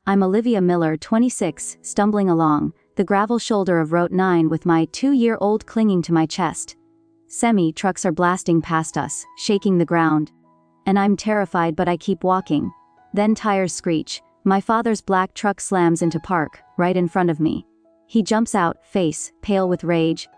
I'm Olivia Miller, 26, stumbling along the gravel shoulder of Route 9 with my 2-year-old clinging to my chest. Semi-trucks are blasting past us, shaking the ground. And I'm terrified, but I keep walking. Then tires screech. My father's black truck slams into park, right in front of me. He jumps out, face pale with rage,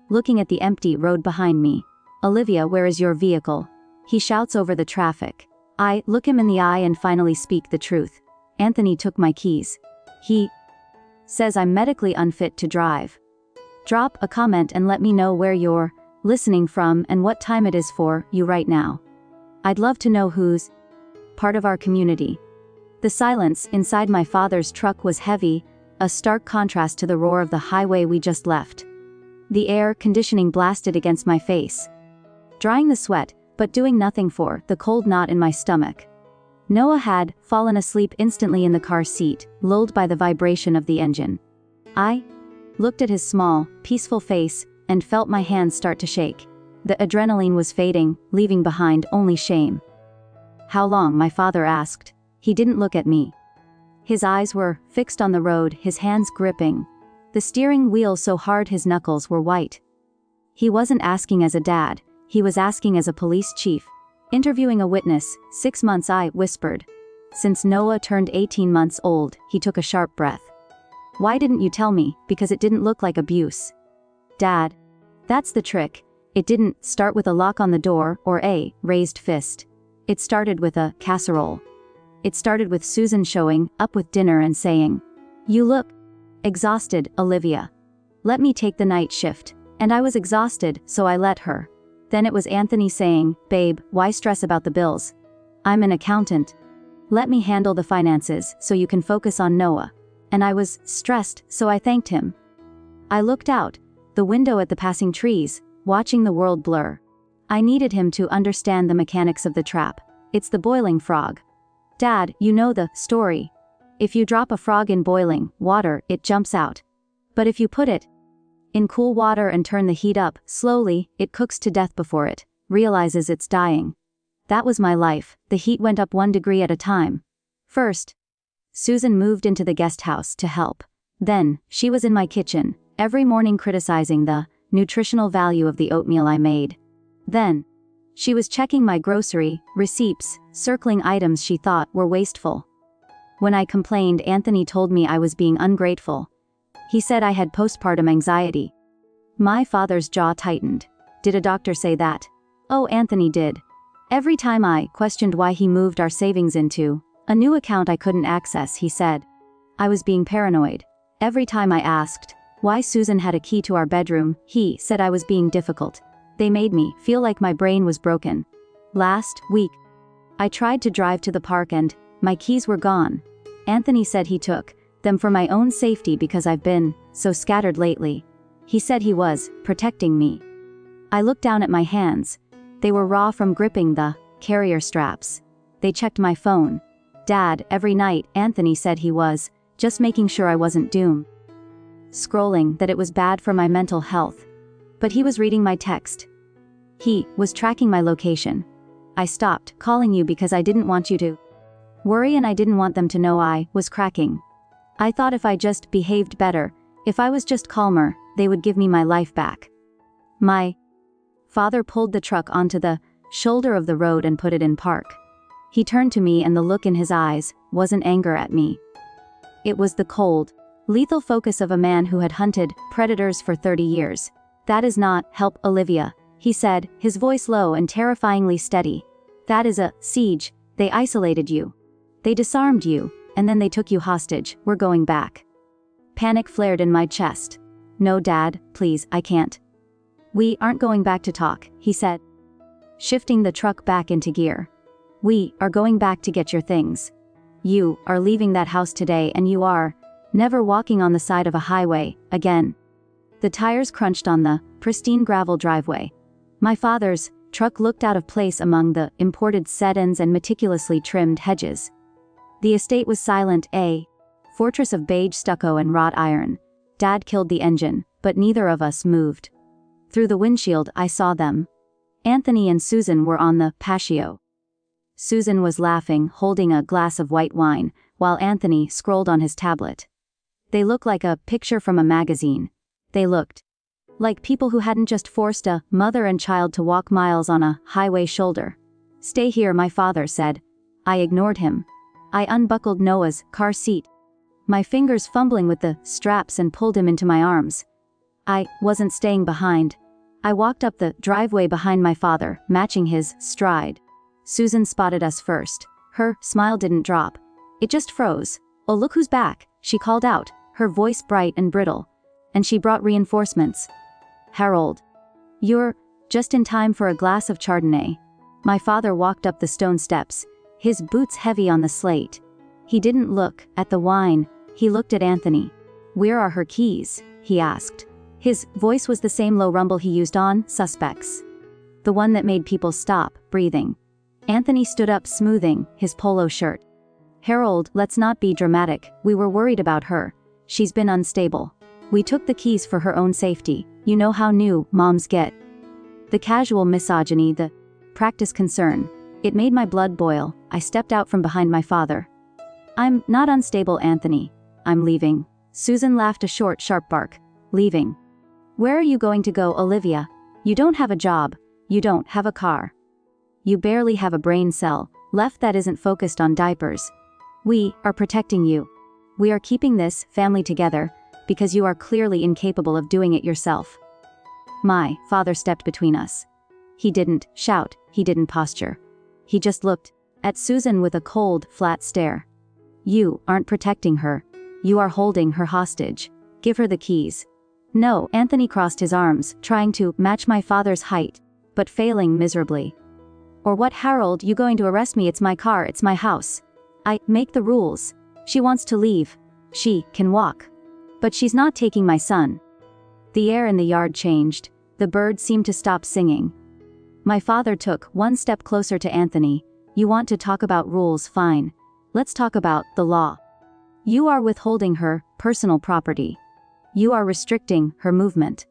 looking at the empty road behind me. "Olivia, where is your vehicle?" He shouts over the traffic. I look him in the eye and finally speak the truth. "Anthony took my keys. He says I'm medically unfit to drive." Drop a comment and let me know where you're listening from and what time it is for you right now. I'd love to know who's part of our community. The silence inside my father's truck was heavy, a stark contrast to the roar of the highway we just left. The air conditioning blasted against my face, drying the sweat, but doing nothing for the cold knot in my stomach. Noah had fallen asleep instantly in the car seat, lulled by the vibration of the engine. I looked at his small, peaceful face, and felt my hands start to shake. The adrenaline was fading, leaving behind only shame. "How long?" my father asked. He didn't look at me. His eyes were fixed on the road, his hands gripping the steering wheel so hard his knuckles were white. He wasn't asking as a dad, he was asking as a police chief. Interviewing a witness, 6 months, I whispered. Since Noah turned 18 months old, he took a sharp breath. "Why didn't you tell me?" "Because it didn't look like abuse." "Dad, that's the trick. It didn't start with a lock on the door or a raised fist. It started with a casserole. It started with Susan showing up with dinner and saying, 'You look exhausted, Olivia. Let me take the night shift.' And I was exhausted, so I let her. Then it was Anthony saying, 'Babe, why stress about the bills? I'm an accountant. Let me handle the finances so you can focus on Noah.' And I was stressed, so I thanked him." I looked out the window at the passing trees, watching the world blur. I needed him to understand the mechanics of the trap. It's the boiling frog. "Dad, you know the story. If you drop a frog in boiling water, it jumps out. But if you put it in cool water and turn the heat up slowly, it cooks to death before it realizes it's dying." That was my life. The heat went up 1 degree at a time. First, Susan moved into the guest house to help. Then, she was in my kitchen, every morning criticizing the nutritional value of the oatmeal I made. Then, she was checking my grocery receipts, circling items she thought were wasteful. When I complained, Anthony told me I was being ungrateful. He said I had postpartum anxiety. My father's jaw tightened. "Did a doctor say that?" "Oh, Anthony did." Every time I questioned why he moved our savings into a new account I couldn't access, he said I was being paranoid. Every time I asked why Susan had a key to our bedroom, he said I was being difficult. They made me feel like my brain was broken. Last week, I tried to drive to the park and my keys were gone. Anthony said he took them for my own safety because I've been so scattered lately. He said he was protecting me. I looked down at my hands. They were raw from gripping the carrier straps. They checked my phone. "Dad, every night," Anthony said he was just making sure I wasn't doomed scrolling, that it was bad for my mental health. But he was reading my text. He was tracking my location. "I stopped calling you because I didn't want you to worry and I didn't want them to know I was cracking. I thought if I just behaved better, if I was just calmer, they would give me my life back." My father pulled the truck onto the shoulder of the road and put it in park. He turned to me and the look in his eyes wasn't anger at me. It was the cold, lethal focus of a man who had hunted predators for 30 years. "That is not help, Olivia," he said, his voice low and terrifyingly steady. "That is a siege. They isolated you. They disarmed you, and then they took you hostage. We're going back." Panic flared in my chest. "No, Dad, please, I can't." "We aren't going back to talk," he said, shifting the truck back into gear. "We are going back to get your things. You are leaving that house today and you are never walking on the side of a highway again." The tires crunched on the pristine gravel driveway. My father's truck looked out of place among the imported sedans and meticulously trimmed hedges. The estate was silent, a fortress of beige stucco and wrought iron. Dad killed the engine, but neither of us moved. Through the windshield, I saw them. Anthony and Susan were on the patio. Susan was laughing, holding a glass of white wine, while Anthony scrolled on his tablet. They looked like a picture from a magazine. They looked like people who hadn't just forced a mother and child to walk miles on a highway shoulder. "Stay here," my father said. I ignored him. I unbuckled Noah's car seat, my fingers fumbling with the straps, and pulled him into my arms. I wasn't staying behind. I walked up the driveway behind my father, matching his stride. Susan spotted us first. Her smile didn't drop. It just froze. "Oh, look who's back," she called out, her voice bright and brittle. And she brought reinforcements. "Harold, you're just in time for a glass of Chardonnay." My father walked up the stone steps, his boots heavy on the slate. He didn't look at the wine, he looked at Anthony. "Where are her keys?" he asked. His voice was the same low rumble he used on Suspects. The one that made people stop breathing. Anthony stood up, smoothing his polo shirt. "Harold, let's not be dramatic. We were worried about her. She's been unstable. We took the keys for her own safety. You know how new moms get." The casual misogyny, the practice concern. It made my blood boil. I stepped out from behind my father. "I'm not unstable, Anthony. I'm leaving." Susan laughed, a short, sharp bark. "Leaving? Where are you going to go, Olivia? You don't have a job. You don't have a car. You barely have a brain cell left that isn't focused on diapers. We are protecting you. We are keeping this family together because you are clearly incapable of doing it yourself." My father stepped between us. He didn't shout, he didn't posture. He just looked at Susan with a cold, flat stare. "You aren't protecting her. You are holding her hostage. Give her the keys." "No." Anthony crossed his arms, trying to match my father's height, but failing miserably. "Or what, Harold? You going to arrest me? It's my car, it's my house. I make the rules. She wants to leave. She can walk. But she's not taking my son." The air in the yard changed. The birds seemed to stop singing. My father took one step closer to Anthony. "You want to talk about rules? Fine. Let's talk about the law. You are withholding her personal property. You are restricting her movement.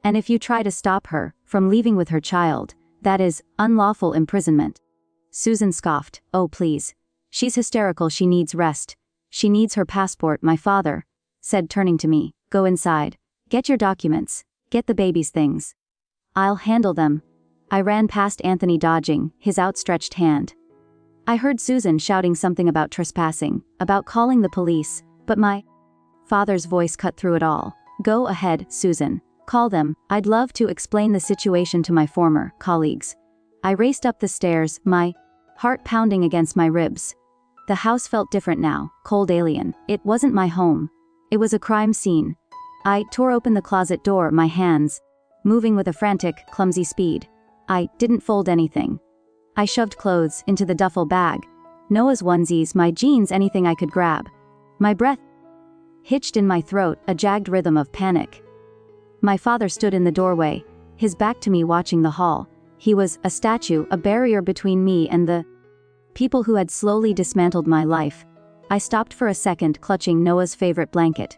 And if you try to stop her from leaving with her child, that is unlawful imprisonment." Susan scoffed. "Oh, please. She's hysterical. She needs rest. She needs her passport." My father said, turning to me. "Go inside. Get your documents. Get the baby's things. I'll handle them." I ran past Anthony, dodging his outstretched hand. I heard Susan shouting something about trespassing, about calling the police, but my father's voice cut through it all. "Go ahead, Susan. Call them. I'd love to explain the situation to my former colleagues." I raced up the stairs, my heart pounding against my ribs. The house felt different now, cold, alien. It wasn't my home. It was a crime scene. I tore open the closet door, my hands moving with a frantic, clumsy speed. I didn't fold anything. I shoved clothes into the duffel bag. Noah's onesies, my jeans, anything I could grab. My breath hitched in my throat, a jagged rhythm of panic. My father stood in the doorway, his back to me, watching the hall. He was a statue, a barrier between me and the people who had slowly dismantled my life. I stopped for a second, clutching Noah's favorite blanket.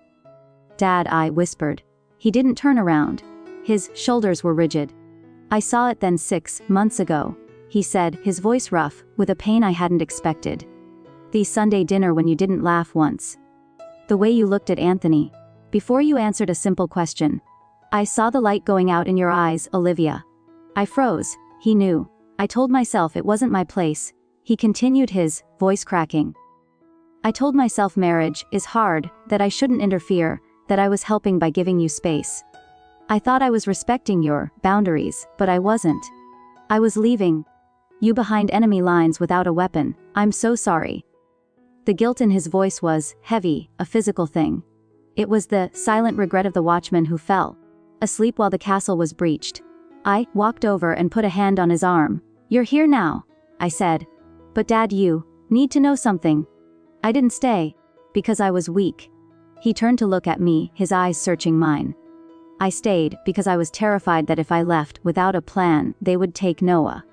"Dad," I whispered. He didn't turn around. His shoulders were rigid. "I saw it then 6 months ago," he said, his voice rough, with a pain I hadn't expected. "The Sunday dinner when you didn't laugh once. The way you looked at Anthony. Before you answered a simple question. I saw the light going out in your eyes, Olivia." I froze. He knew. I told myself it wasn't my place. He continued, his voice cracking. "I told myself marriage is hard, that I shouldn't interfere, that I was helping by giving you space. I thought I was respecting your boundaries, but I wasn't. I was leaving you behind enemy lines without a weapon. I'm so sorry." The guilt in his voice was heavy, a physical thing. It was the silent regret of the watchman who fell asleep while the castle was breached. I walked over and put a hand on his arm. "You're here now," I said. "But Dad, you need to know something." I didn't stay because I was weak. He turned to look at me, his eyes searching mine. I stayed because I was terrified that if I left without a plan, they would take Noah.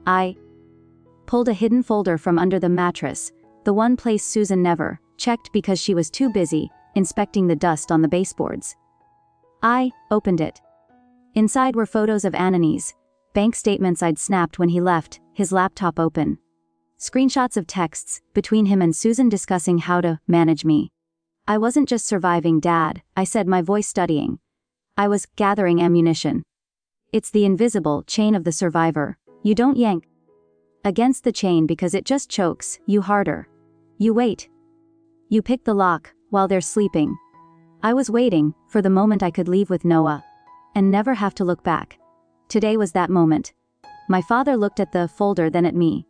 I pulled a hidden folder from under the mattress, the one place Susan never checked because she was too busy inspecting the dust on the baseboards. I opened it. Inside were photos of Anani's, bank statements I'd snapped when he left, his laptop open. Screenshots of texts between him and Susan discussing how to manage me. I wasn't just surviving, Dad, I said, my voice steadying. I was gathering ammunition. It's the invisible chain of the survivor. You don't yank against the chain because it just chokes you harder. You wait. You pick the lock while they're sleeping. I was waiting for the moment I could leave with Noah and never have to look back. Today was that moment. My father looked at the folder, then at me.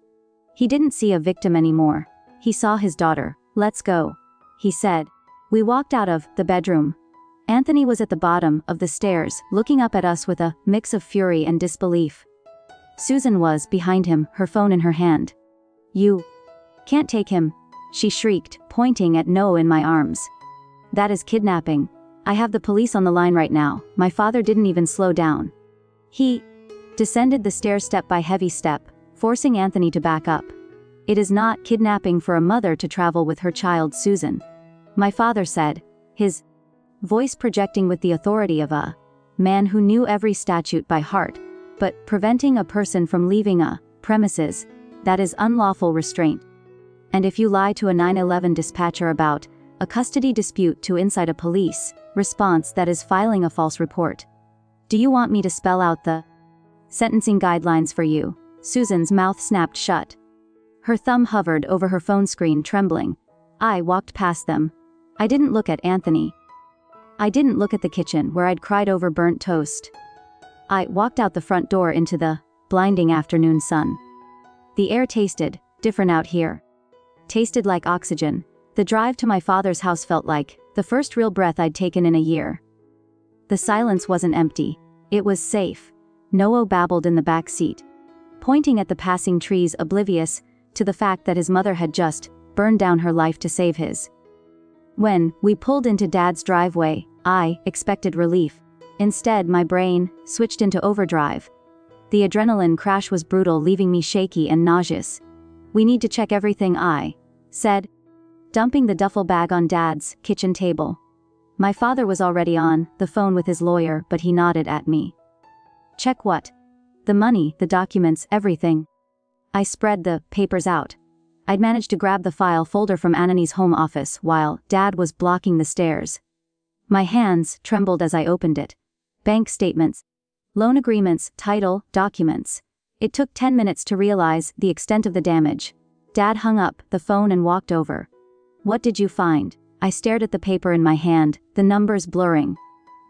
He didn't see a victim anymore. He saw his daughter. Let's go, he said. We walked out of the bedroom. Anthony was at the bottom of the stairs, looking up at us with a mix of fury and disbelief. Susan was behind him, her phone in her hand. You can't take him, she shrieked, pointing at Noah in my arms. That is kidnapping. I have the police on the line right now. My father didn't even slow down. He descended the stairs step by heavy step, forcing Anthony to back up. It is not kidnapping for a mother to travel with her child, Susan, my father said, his voice projecting with the authority of a man who knew every statute by heart, but preventing a person from leaving a premises, that is unlawful restraint. And if you lie to a 911 dispatcher about a custody dispute to inside a police response, that is filing a false report. Do you want me to spell out the sentencing guidelines for you? Susan's mouth snapped shut. Her thumb hovered over her phone screen, trembling. I walked past them. I didn't look at Anthony. I didn't look at the kitchen where I'd cried over burnt toast. I walked out the front door into the blinding afternoon sun. The air tasted different out here. Tasted like oxygen. The drive to my father's house felt like the first real breath I'd taken in a year. The silence wasn't empty. It was safe. Noah babbled in the back seat, pointing at the passing trees, oblivious to the fact that his mother had just burned down her life to save his. When we pulled into Dad's driveway, I expected relief. Instead, my brain switched into overdrive. The adrenaline crash was brutal, leaving me shaky and nauseous. We need to check everything, I said, dumping the duffel bag on Dad's kitchen table. My father was already on the phone with his lawyer, but he nodded at me. Check what? The money, the documents, everything. I spread the papers out. I'd managed to grab the file folder from Anani's home office while Dad was blocking the stairs. My hands trembled as I opened it. Bank statements, loan agreements, title, documents. It took 10 minutes to realize the extent of the damage. Dad hung up the phone and walked over. What did you find? I stared at the paper in my hand, the numbers blurring.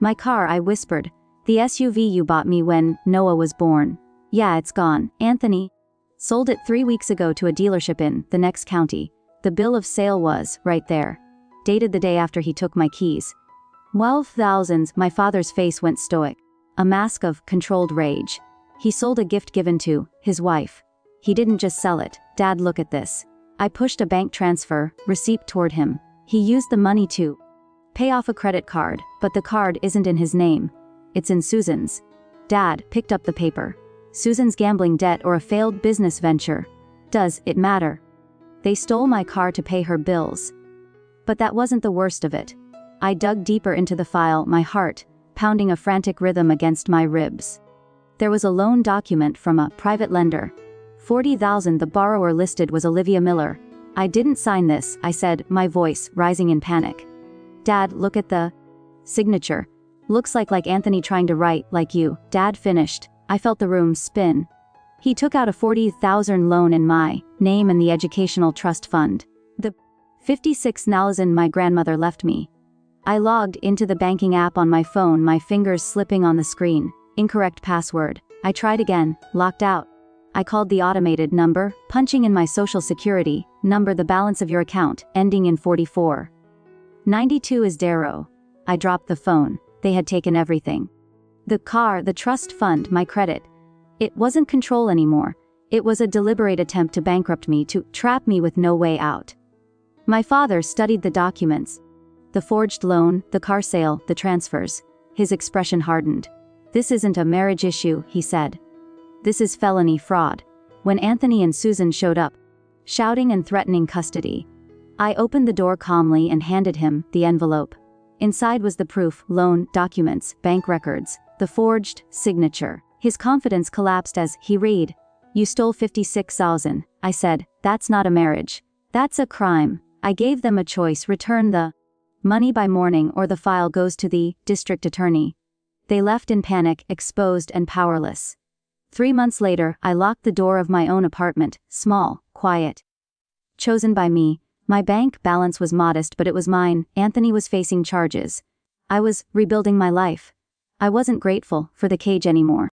My car, I whispered. The SUV you bought me when Noah was born. Yeah, it's gone. Anthony sold it 3 weeks ago to a dealership in the next county. The bill of sale was right there. Dated the day after he took my keys. 12,000. My father's face went stoic. A mask of controlled rage. He sold a gift given to his wife. He didn't just sell it. Dad, look at this. I pushed a bank transfer receipt toward him. He used the money to pay off a credit card, but the card isn't in his name. It's in Susan's. Dad picked up the paper. Susan's gambling debt or a failed business venture. Does it matter? They stole my car to pay her bills. But that wasn't the worst of it. I dug deeper into the file, my heart pounding a frantic rhythm against my ribs. There was a loan document from a private lender. 40,000. The borrower listed was Olivia Miller. I didn't sign this, I said, my voice rising in panic. Dad, look at the signature. Looks like Anthony trying to write like you. Dad finished. I felt the room spin. He took out a 40,000 loan in my name and the educational trust fund. The 56,000 my grandmother left me. I logged into the banking app on my phone, my fingers slipping on the screen. Incorrect password. I tried again, locked out. I called the automated number, punching in my social security number, the balance of your account, ending in 44. 92 is Darrow. I dropped the phone. They had taken everything. The car, the trust fund, my credit. It wasn't control anymore. It was a deliberate attempt to bankrupt me, to trap me with no way out. My father studied the documents. The forged loan, the car sale, the transfers. His expression hardened. This isn't a marriage issue, he said. This is felony fraud. When Anthony and Susan showed up, shouting and threatening custody, I opened the door calmly and handed him the envelope. Inside was the proof, loan, documents, bank records, the forged signature. His confidence collapsed as he read. You stole 56,000. I said, that's not a marriage. That's a crime. I gave them a choice: return the money by morning or the file goes to the district attorney. They left in panic, exposed and powerless. 3 months later, I locked the door of my own apartment, small, quiet. Chosen by me. My bank balance was modest, but it was mine. Anthony was facing charges. I was rebuilding my life. I wasn't grateful for the cage anymore.